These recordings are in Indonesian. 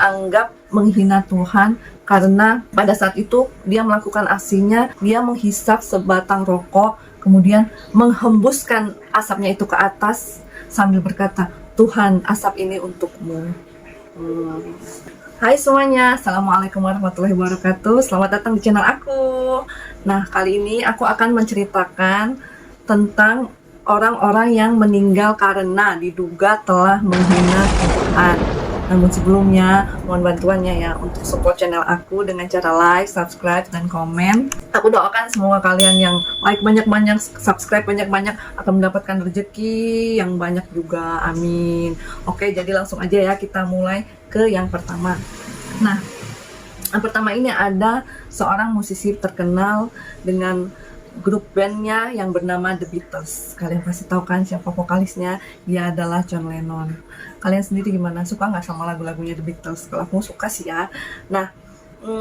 dianggap menghina Tuhan karena pada saat itu dia melakukan aksinya, dia menghisap sebatang rokok, kemudian menghembuskan asapnya itu ke atas sambil berkata, "Tuhan, asap ini untukmu." Hai semuanya, Assalamualaikum warahmatullahi wabarakatuh. Selamat datang di channel aku. Nah, kali ini aku akan menceritakan tentang orang-orang yang meninggal karena diduga telah menghina Tuhan. Namun sebelumnya, mohon bantuannya ya untuk support channel aku dengan cara like, subscribe, dan komen. Aku doakan semua kalian yang like banyak-banyak, subscribe banyak-banyak akan mendapatkan rezeki yang banyak juga. Amin. Oke, jadi langsung aja ya kita mulai ke yang pertama. Nah, yang pertama ini ada seorang musisi terkenal dengan grup bandnya yang bernama The Beatles. Kalian pasti tahu kan siapa vokalisnya? Dia adalah John Lennon. Kalian sendiri gimana? Suka nggak sama lagu-lagunya The Beatles? Kalau aku suka sih ya. Nah,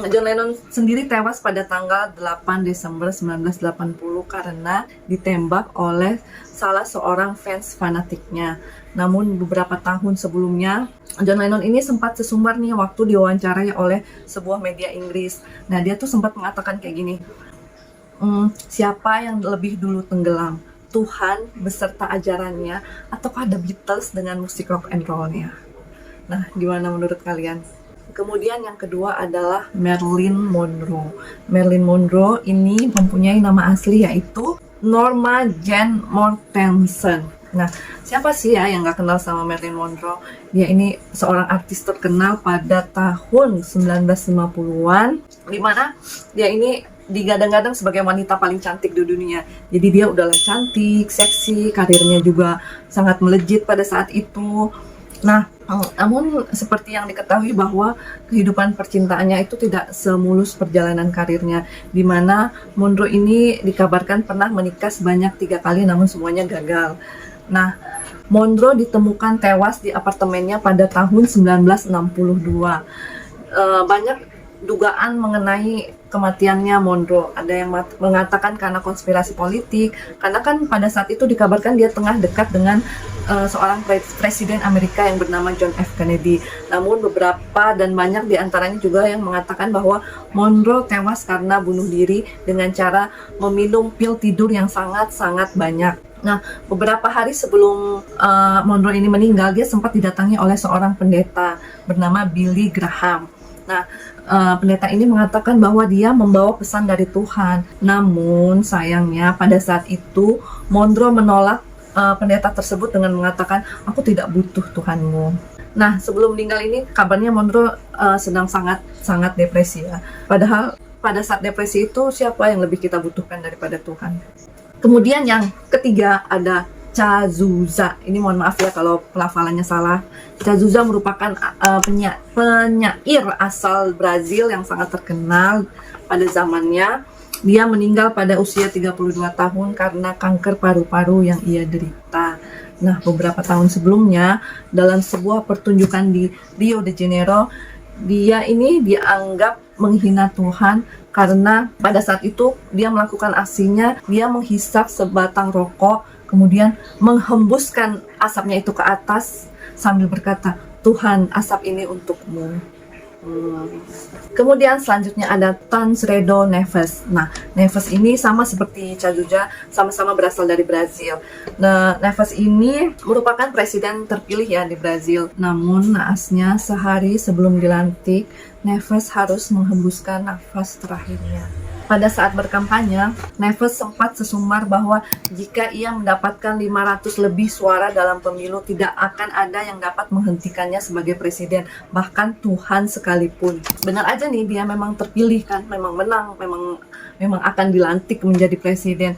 John Lennon sendiri tewas pada tanggal 8 Desember 1980 karena ditembak oleh salah seorang fans fanatiknya. Namun beberapa tahun sebelumnya, John Lennon ini sempat sesumbar nih waktu diwawancarai oleh sebuah media Inggris. Nah, dia tuh sempat mengatakan kayak gini, siapa yang lebih dulu tenggelam? Tuhan beserta ajarannya ataukah The Beatles dengan musik rock and roll-nya? Nah, gimana menurut kalian? Kemudian yang kedua adalah Marilyn Monroe. Marilyn Monroe ini mempunyai nama asli yaitu Norma Jean Mortensen. Nah, siapa sih ya yang gak kenal sama Marilyn Monroe? Dia ini seorang artis terkenal pada tahun 1950-an, di mana dia ini digadang-gadang sebagai wanita paling cantik di dunia. Jadi dia udahlah cantik, seksi, karirnya juga sangat melejit pada saat itu. Nah, namun seperti yang diketahui bahwa kehidupan percintaannya itu tidak semulus perjalanan karirnya, di mana Monroe ini dikabarkan pernah menikah sebanyak 3 kali namun semuanya gagal. Nah, Monroe ditemukan tewas di apartemennya pada tahun 1962. Banyak dugaan mengenai kematiannya Monroe. Ada yang mengatakan karena konspirasi politik, karena kan pada saat itu dikabarkan dia tengah dekat dengan seorang presiden Amerika yang bernama John F. Kennedy. Namun beberapa dan banyak diantaranya juga yang mengatakan bahwa Monroe tewas karena bunuh diri dengan cara meminum pil tidur yang sangat-sangat banyak. Nah, beberapa hari sebelum Monroe ini meninggal, dia sempat didatangi oleh seorang pendeta bernama Billy Graham. Nah, pendeta ini mengatakan bahwa dia membawa pesan dari Tuhan. Namun sayangnya pada saat itu Monroe menolak pendeta tersebut dengan mengatakan, "Aku tidak butuh Tuhanmu." Nah, sebelum meninggal ini kabarnya Monroe sedang sangat depresi ya. Padahal pada saat depresi itu siapa yang lebih kita butuhkan daripada Tuhan? Kemudian yang ketiga ada Cazuza. Ini mohon maaf ya kalau pelafalannya salah. Cazuza merupakan penyair asal Brazil yang sangat terkenal pada zamannya. Dia meninggal pada usia 32 tahun karena kanker paru-paru yang ia derita. Nah, beberapa tahun sebelumnya dalam sebuah pertunjukan di Rio de Janeiro, dia ini dianggap menghina Tuhan karena pada saat itu dia melakukan aksinya, dia menghisap sebatang rokok, kemudian menghembuskan asapnya itu ke atas sambil berkata, "Tuhan, asap ini untukmu." Kemudian selanjutnya ada Tancredo Neves. Nah, Neves ini sama seperti Cazuza, sama-sama berasal dari Brazil. Nah, Neves ini merupakan presiden terpilih ya di Brazil. Namun naasnya sehari sebelum dilantik, Neves harus menghembuskan nafas terakhirnya. Pada saat berkampanye, Neves sempat sesumbar bahwa jika ia mendapatkan 500 lebih suara dalam pemilu, tidak akan ada yang dapat menghentikannya sebagai presiden, bahkan Tuhan sekalipun. Benar aja nih, dia memang terpilih kan, memang menang, memang akan dilantik menjadi presiden.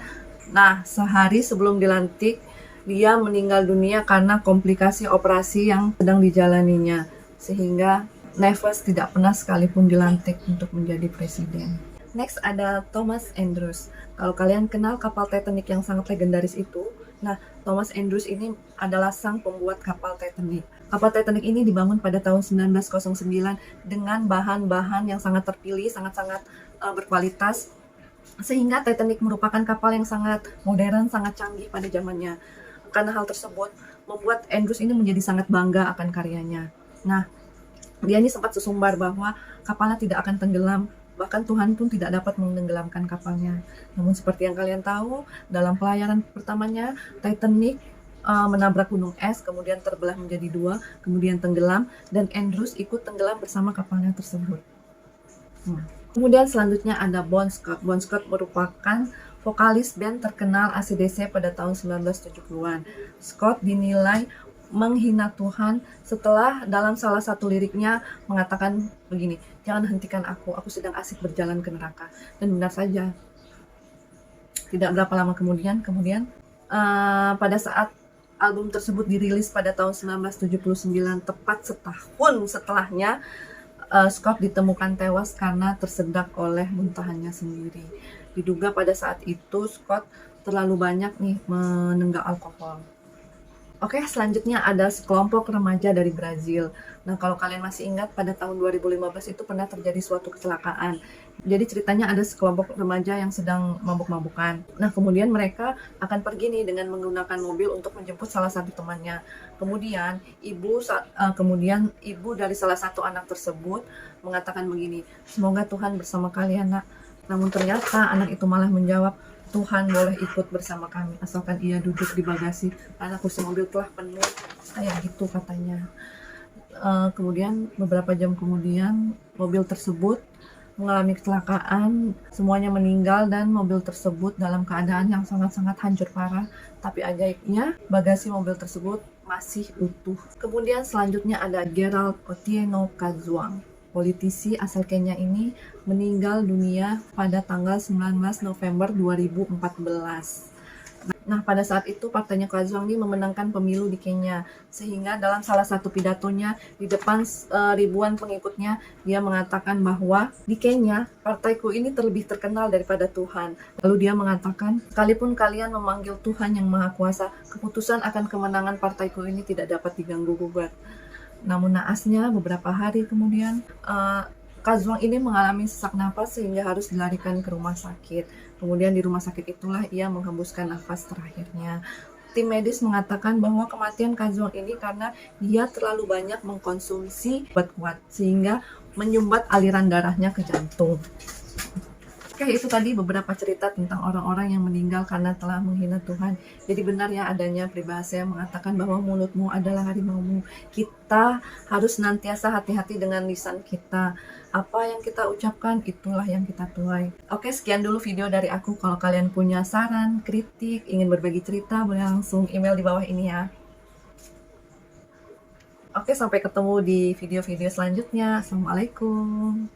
Nah, sehari sebelum dilantik, dia meninggal dunia karena komplikasi operasi yang sedang dijalaninya, sehingga Neves tidak pernah sekalipun dilantik untuk menjadi presiden. Next ada Thomas Andrews. Kalau kalian kenal kapal Titanic yang sangat legendaris itu, nah Thomas Andrews ini adalah sang pembuat kapal Titanic. Kapal Titanic ini dibangun pada tahun 1909 dengan bahan-bahan yang sangat terpilih, sangat-sangat berkualitas, sehingga Titanic merupakan kapal yang sangat modern, sangat canggih pada zamannya. Karena hal tersebut membuat Andrews ini menjadi sangat bangga akan karyanya. Nah, Dia ini sempat sesumbar bahwa kapalnya tidak akan tenggelam, bahkan Tuhan pun tidak dapat menenggelamkan kapalnya. Namun seperti yang kalian tahu, dalam pelayaran pertamanya Titanic menabrak gunung es, kemudian terbelah menjadi dua, kemudian tenggelam, dan Andrews ikut tenggelam bersama kapalnya tersebut. Kemudian selanjutnya ada Bon Scott. Bon Scott merupakan vokalis band terkenal AC/DC pada tahun 1970-an. Scott dinilai menghina Tuhan setelah dalam salah satu liriknya mengatakan begini, "Jangan hentikan aku sedang asik berjalan ke neraka." Dan benar saja, tidak berapa lama kemudian pada saat album tersebut dirilis pada tahun 1979, tepat setahun setelahnya, Scott ditemukan tewas karena tersedak oleh muntahannya sendiri. Diduga pada saat itu Scott terlalu banyak menenggak alkohol. Oke, selanjutnya ada sekelompok remaja dari Brazil. Nah, kalau kalian masih ingat, pada tahun 2015 itu pernah terjadi suatu kecelakaan. Jadi ceritanya ada sekelompok remaja yang sedang mabuk-mabukan. Nah, kemudian mereka akan pergi dengan menggunakan mobil untuk menjemput salah satu temannya. Kemudian ibu dari salah satu anak tersebut mengatakan begini, "Semoga Tuhan bersama kalian, Nak." Namun ternyata anak itu malah menjawab, "Tuhan boleh ikut bersama kami asalkan ia duduk di bagasi karena kursi mobil telah penuh," kayak gitu katanya. Kemudian beberapa jam kemudian mobil tersebut mengalami kecelakaan, semuanya meninggal dan mobil tersebut dalam keadaan yang sangat-sangat hancur parah. Tapi ajaibnya bagasi mobil tersebut masih utuh. Kemudian selanjutnya ada Gerald Otieno Kazwang. Politisi asal Kenya ini meninggal dunia pada tanggal 19 November 2014. Nah, pada saat itu partainya Kazwang ini memenangkan pemilu di Kenya, sehingga dalam salah satu pidatonya di depan ribuan pengikutnya, dia mengatakan bahwa di Kenya partaiku ini terlebih terkenal daripada Tuhan. Lalu dia mengatakan, "Sekalipun kalian memanggil Tuhan yang Maha Kuasa, keputusan akan kemenangan partaiku ini tidak dapat diganggu-gugat." Namun naasnya beberapa hari kemudian Kazwang ini mengalami sesak napas sehingga harus dilarikan ke rumah sakit. Kemudian di rumah sakit itulah ia menghembuskan nafas terakhirnya. Tim medis mengatakan bahwa kematian Kazwang ini karena dia terlalu banyak mengkonsumsi obat kuat sehingga menyumbat aliran darahnya ke jantung. Oke, itu tadi beberapa cerita tentang orang-orang yang meninggal karena telah menghina Tuhan. Jadi benar ya adanya peribahasa yang mengatakan bahwa mulutmu adalah harimaumu. Kita harus senantiasa hati-hati dengan lisan kita. Apa yang kita ucapkan, itulah yang kita tuai. Oke, sekian dulu video dari aku. Kalau kalian punya saran, kritik, ingin berbagi cerita, boleh langsung email di bawah ini ya. Oke, sampai ketemu di video-video selanjutnya. Assalamualaikum.